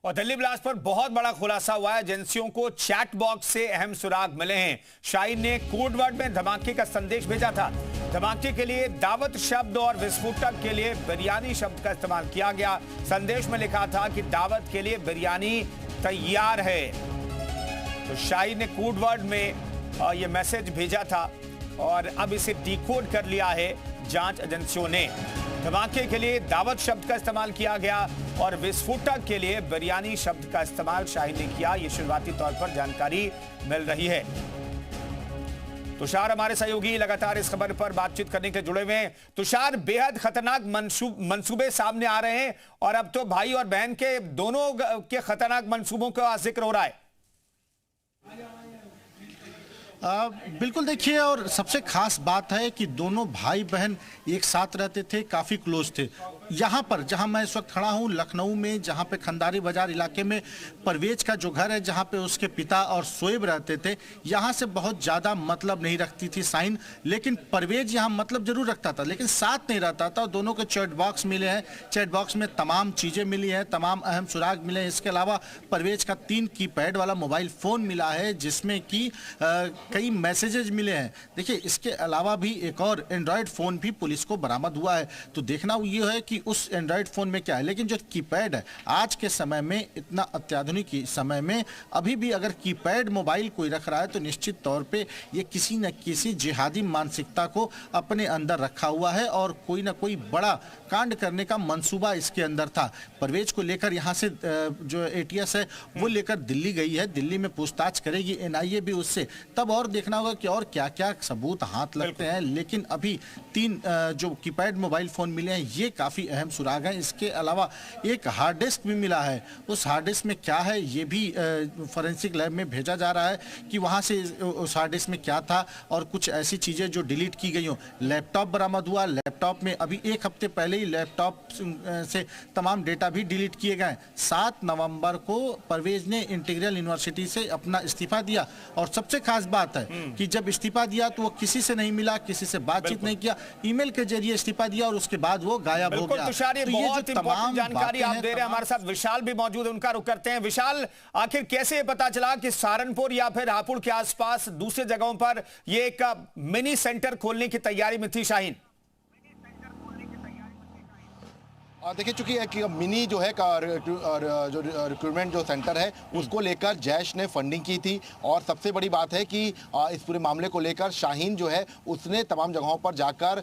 और दिल्ली ब्लास्ट पर बहुत बड़ा खुलासा हुआ है। एजेंसियों को चैट बॉक्स से अहम सुराग मिले हैं। शाहीन ने कोड वर्ड में धमाके का संदेश भेजा था। धमाके के लिए दावत शब्द और विस्फोटक के लिए बिरयानी शब्द का इस्तेमाल किया गया। संदेश में लिखा था कि दावत के लिए बिरयानी तैयार है। तो शाहीन ने कोड वर्ड में यह मैसेज भेजा था और अब इसे डिकोड कर लिया है जांच एजेंसियों ने। धमाके के लिए दावत शब्द का इस्तेमाल किया गया और विस्फोटक के लिए बिरयानी शब्द का इस्तेमाल शाहीन ने किया। ये शुरुआती तौर पर जानकारी मिल रही है। तुषार हमारे सहयोगी लगातार इस खबर पर बातचीत करने के जुड़े हुए हैं। तुषार, बेहद खतरनाक मंसूबे सामने आ रहे हैं और अब तो भाई और बहन के दोनों के खतरनाक मंसूबों का जिक्र हो रहा है। बिल्कुल देखिए, और सबसे खास बात है कि दोनों भाई बहन एक साथ रहते थे, काफ़ी क्लोज थे। यहाँ पर जहाँ मैं इस वक्त खड़ा हूँ लखनऊ में, जहाँ पे खंडारी बाजार इलाके में परवेज का जो घर है, जहाँ पे उसके पिता और शोएब रहते थे, यहाँ से बहुत ज़्यादा मतलब नहीं रखती थी शाहीन। लेकिन परवेज यहाँ मतलब जरूर रखता था, लेकिन साथ नहीं रहता था। दोनों के चैट बॉक्स मिले हैं, चैट बॉक्स में तमाम चीज़ें मिली हैं, तमाम अहम सुराग मिले हैं। इसके अलावा परवेज का 3 कीपैड वाला मोबाइल फ़ोन मिला है, जिसमें कि कई मैसेजेज मिले हैं। देखिए, इसके अलावा भी एक और एंड्रॉयड फ़ोन भी पुलिस को बरामद हुआ है। तो देखना ये है कि उस एंड्रॉयड फ़ोन में क्या है। लेकिन जो कीपैड है, आज के समय में, इतना अत्याधुनिक समय में अभी भी अगर कीपैड मोबाइल कोई रख रहा है तो निश्चित तौर पे ये किसी न किसी जिहादी मानसिकता को अपने अंदर रखा हुआ है और कोई ना कोई बड़ा कांड करने का मंसूबा इसके अंदर था। परवेज को लेकर यहाँ से जो एटीएस है वो लेकर दिल्ली गई है, दिल्ली में पूछताछ करेगी एनआईए भी उससे। तब और देखना होगा कि और क्या क्या सबूत हाथ लगते हैं। लेकिन अभी 3 जो कीपैड मोबाइल फ़ोन मिले हैं ये काफ़ी अहम सुराग हैं। इसके अलावा एक हार्ड डिस्क भी मिला है। उस हार्ड डिस्क में क्या है ये भी फॉरेंसिक लैब में भेजा जा रहा है कि वहाँ से उस हार्ड डिस्क में क्या था और कुछ ऐसी चीज़ें जो डिलीट की गई हों। लैपटॉप बरामद हुआ। लैपटॉप में अभी 1 हफ्ते पहले ही लैपटॉप से तमाम डेटा भी डिलीट किए गए। 7 नवंबर को परवेज ने इंटीग्रल यूनिवर्सिटी से अपना इस्तीफा दिया और सबसे खास बात है कि जब इस्तीफा दिया तो वो किसी से नहीं मिला, किसी से बातचीत नहीं किया, ईमेल के जरिए इस्तीफा दिया और उसके बाद वो गायब हो गया। तुषार, ये बहुत इंपॉर्टेंट जानकारी आप दे रहे हैं। हमारे साथ विशाल भी मौजूद है, उनका रुख करते हैं। विशाल, आखिर कैसे पता चला कि सहारनपुर या फिर हापुड़ के आसपास दूसरे जगहों पर ये एक मिनी सेंटर खोलने की तैयारी में थी शाहीन? देखिए, चूंकि एक मिनी जो है जो रिक्रूटमेंट जो सेंटर है उसको लेकर जैश ने फंडिंग की थी। और सबसे बड़ी बात है कि इस पूरे मामले को लेकर शाहीन जो है उसने तमाम जगहों पर जाकर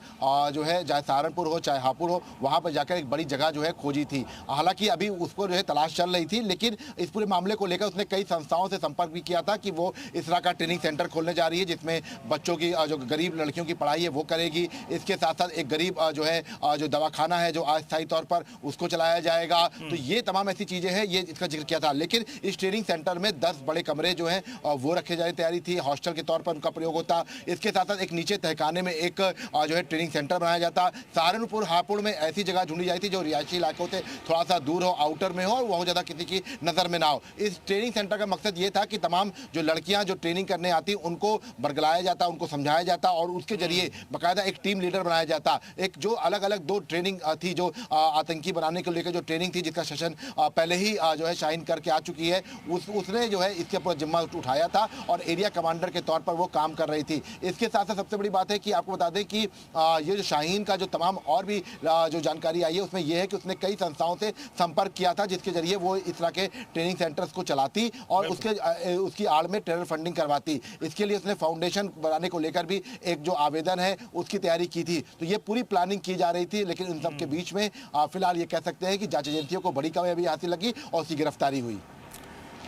जो है, चाहे सहारनपुर हो चाहे हापुड़ हो, वहाँ पर जाकर एक बड़ी जगह जो है खोजी थी। हालांकि अभी उसको जो है तलाश चल रही थी, लेकिन इस पूरे मामले को लेकर उसने कई संस्थाओं से संपर्क भी किया था कि वो इस तरह का ट्रेनिंग सेंटर खोलने जा रही है जिसमें बच्चों की जो गरीब लड़कियों की पढ़ाई है वो करेगी। इसके साथ साथ एक गरीब जो है जो दवाखाना है जो अस्थायी तौर पर उसको चलाया जाएगा। तो ये तमाम ऐसी चीजें हैं, ये इसका जिक्र किया था। लेकिन इस ट्रेनिंग सेंटर में 10 बड़े कमरे जो हैं वो रखे जाने की तैयारी थी, हॉस्टल के तौर पर उनका प्रयोग होता। इसके साथ साथ एक नीचे तहखाने में एक जो है ट्रेनिंग सेंटर बनाया जाता। सहारनपुर हापुड़ में ऐसी जगह ढूंढी जाती थी जो रिहायशी इलाकों से थोड़ा सा दूर हो, आउटर में हो और बहुत ज्यादा किसी की नजर में ना हो। इस ट्रेनिंग सेंटर का मकसद ये था कि तमाम जो लड़कियां जो ट्रेनिंग करने आती उनको बरगलाया जाता, उनको समझाया जाता और उसके जरिए बाकायदा एक टीम लीडर बनाया जाता। एक जो अलग अलग 2 ट्रेनिंग थी, जो आतंकी बनाने को लेकर जो ट्रेनिंग थी जिसका सेशन पहले ही जो है शाहीन करके आ चुकी है, उसने जो है इसके ऊपर जिम्मा उठाया था और एरिया कमांडर के तौर पर वो काम कर रही थी। इसके साथ साथ सबसे बड़ी बात है कि आपको बता दें कि ये जो शाहीन का जो तमाम और भी जो जानकारी आई है उसमें यह है कि उसने कई संस्थाओं से संपर्क किया था जिसके जरिए वो इस तरह के ट्रेनिंग सेंटर्स को चलाती और उसकी आड़ में टेरर फंडिंग करवाती। इसके लिए उसने फाउंडेशन बनाने को लेकर भी एक जो आवेदन है उसकी तैयारी की थी। तो ये पूरी प्लानिंग की जा रही थी। लेकिन इन सब के बीच में फिलहाल ये कह सकते हैं कि जांच एजेंसियों को बड़ी कामयाबी हासिल लगी और उसकी गिरफ्तारी हुई।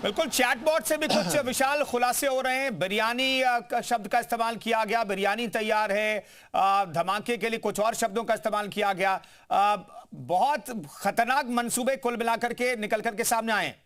बिल्कुल, चैटबॉट से भी कुछ विशाल खुलासे हो रहे हैं। बिरयानी शब्द का इस्तेमाल किया गया, बिरयानी तैयार है। धमाके के लिए कुछ और शब्दों का इस्तेमाल किया गया। बहुत खतरनाक मंसूबे कुल मिलाकर के निकल करके सामने आए हैं।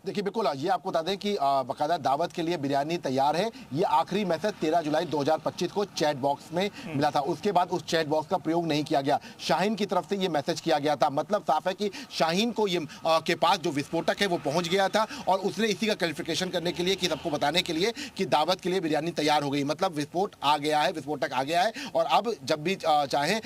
देखिए बिल्कुल ये आपको बता दें कि बाकायदा दावत के लिए बिरयानी तैयार है। ये आखिरी मैसेज 13 जुलाई 2025 को चैट बॉक्स में मिला था। उसके बाद उस चैट बॉक्स का प्रयोग नहीं किया गया। शाहीन की तरफ से ये मैसेज किया गया था। मतलब साफ है कि शाहीन को ये के पास जो विस्फोटक है वो पहुंच गया था और उसने इसी का क्लैरिफिकेशन करने के लिए कि सबको बताने के लिए कि दावत के लिए बिरयानी तैयार हो गई। मतलब विस्फोट आ गया है, विस्फोटक आ गया है और अब जब भी चाहे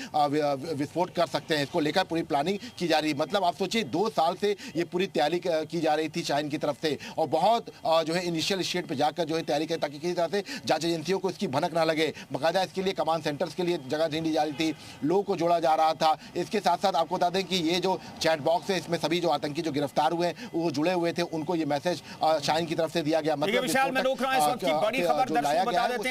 विस्फोट कर सकते हैं। इसको लेकर पूरी प्लानिंग की जा रही है। मतलब आप सोचिए 2 साल से ये पूरी तैयारी की जा रही थी शाहीन की तरफ से और बहुत जो है इनिशियल स्टेज पे जाकर जो है तैयारी करें ताकि किसी तरह से जांच एजेंसियों को इसकी भनक ना लगे। बाकायदा इसके लिए कमांड सेंटर्स के लिए जगह ढूंढी जा रही थी, लोगों को जोड़ा जा रहा था। इसके साथ साथ आपको बता दें कि ये जो चैट बॉक्स है इसमें सभी जो आतंकी जो गिरफ्तार हुए हैं वो जुड़े हुए थे, उनको ये मैसेज शाहीन की तरफ से दिया गया। मतलब विशाल, मैं रोक रहा हूं, इस वक्त की बड़ी खबर दर्शकों को बता देते हैं।